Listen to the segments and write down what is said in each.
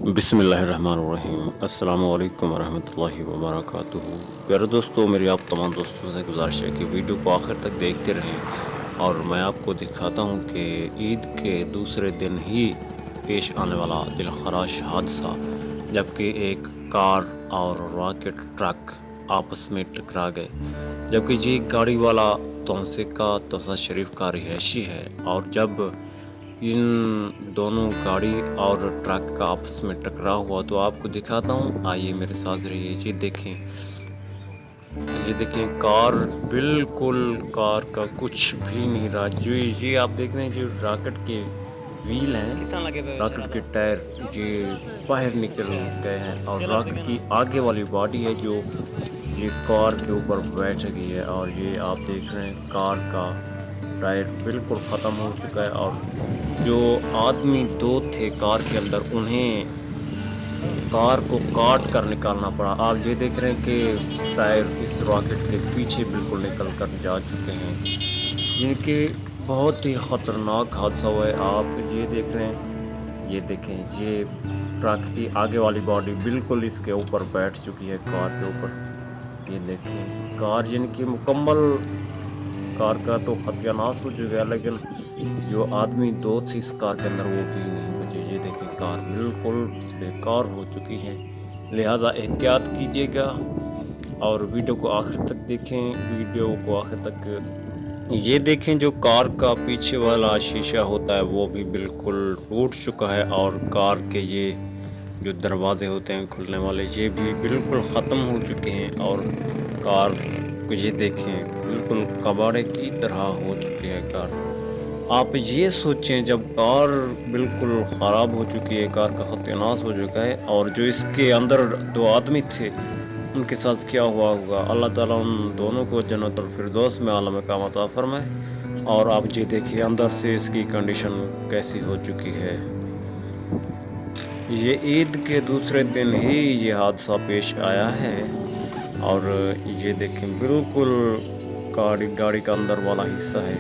بسم اللہ الرحمن الرحیم۔ السلام علیکم ورحمۃ اللہ وبرکاتہ۔ پیارے دوستو، میری آپ تمام دوستوں سے گزارش ہے کہ ویڈیو کو آخر تک دیکھتے رہیں، اور میں آپ کو دکھاتا ہوں کہ عید کے دوسرے دن ہی پیش آنے والا دلخراش حادثہ، جبکہ ایک کار اور راکٹ ٹرک آپس میں ٹکرا گئے، جبکہ یہ گاڑی والا توسے کا توسہ شریف کا رہائشی ہے۔ اور جب ان دونوں گاڑی اور ٹرک کا آپس میں ٹکرا ہوا تو آپ کو دکھاتا ہوں، آئیے میرے ساتھ رہیے۔ یہ دیکھیں کار کا کچھ بھی نہیں رہا۔ یہ آپ دیکھ رہے ہیں، جو راکٹ کے ویل ہیں، راکٹ کے ٹائر یہ باہر نکل گئے ہیں، اور راکٹ کی آگے والی باڈی ہے جو یہ کار کے اوپر بیٹھ گئی ہے، اور یہ آپ دیکھ رہے ہیں کار کا ٹائر بالکل ختم ہو چکا ہے، اور جو آدمی دو تھے کار کے اندر انہیں کار کو کاٹ کر نکالنا پڑا۔ آپ یہ دیکھ رہے ہیں کہ ٹائر اس راکٹ کے پیچھے بالکل نکل کر جا چکے ہیں، جن کے بہت ہی خطرناک حادثہ ہوا ہے۔ آپ یہ دیکھ رہے ہیں، یہ دیکھیں، یہ ٹرک کی آگے والی باڈی بالکل اس کے اوپر بیٹھ چکی ہے، کار کے اوپر۔ یہ دیکھیں کار جن کی مکمل کار کا تو ختیہ ناش ہو چکا ہے، لیکن جو آدمی دو تھی اس کار کے اندر وہ بھی نہیں بچے۔ یہ دیکھیں کار بالکل بیکار ہو چکی ہے، لہذا احتیاط کیجیے گا اور ویڈیو کو آخر تک دیکھیں۔ یہ دیکھیں، جو کار کا پیچھے والا شیشہ ہوتا ہے وہ بھی بالکل ٹوٹ چکا ہے، اور کار کے یہ جو دروازے ہوتے ہیں کھلنے والے یہ بھی بالکل ختم ہو چکے ہیں، اور کار کو یہ دیکھیں بالکل کباڑے کی طرح ہو چکی ہے کار۔ آپ یہ سوچیں، جب کار بالکل خراب ہو چکی ہے، کار کا ختیہ ناش ہو چکا ہے، اور جو اس کے اندر دو آدمی تھے ان کے ساتھ کیا ہوا ہوگا۔ اللہ تعالیٰ ان دونوں کو جنت الفردوس میں عالم مقام عطا فرمائے۔ اور آپ یہ دیکھیں اندر سے اس کی کنڈیشن کیسی ہو چکی ہے۔ یہ عید کے دوسرے دن ہی یہ حادثہ پیش آیا ہے، اور یہ دیکھیں بالکل گاڑی کا اندر والا حصہ ہے۔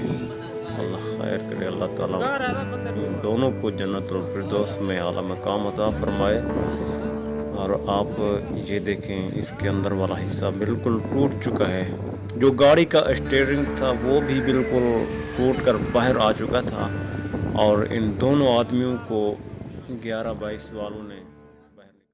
اللہ خیر کرے، اللہ تعالیٰ دونوں کو جنت الفردوس میں اعلیٰ مقام عطا فرمائے۔ اور آپ یہ دیکھیں اس کے اندر والا حصہ بالکل ٹوٹ چکا ہے، جو گاڑی کا اسٹیئرنگ تھا وہ بھی بالکل ٹوٹ کر باہر آ چکا تھا، اور ان دونوں آدمیوں کو 11-22 والوں نے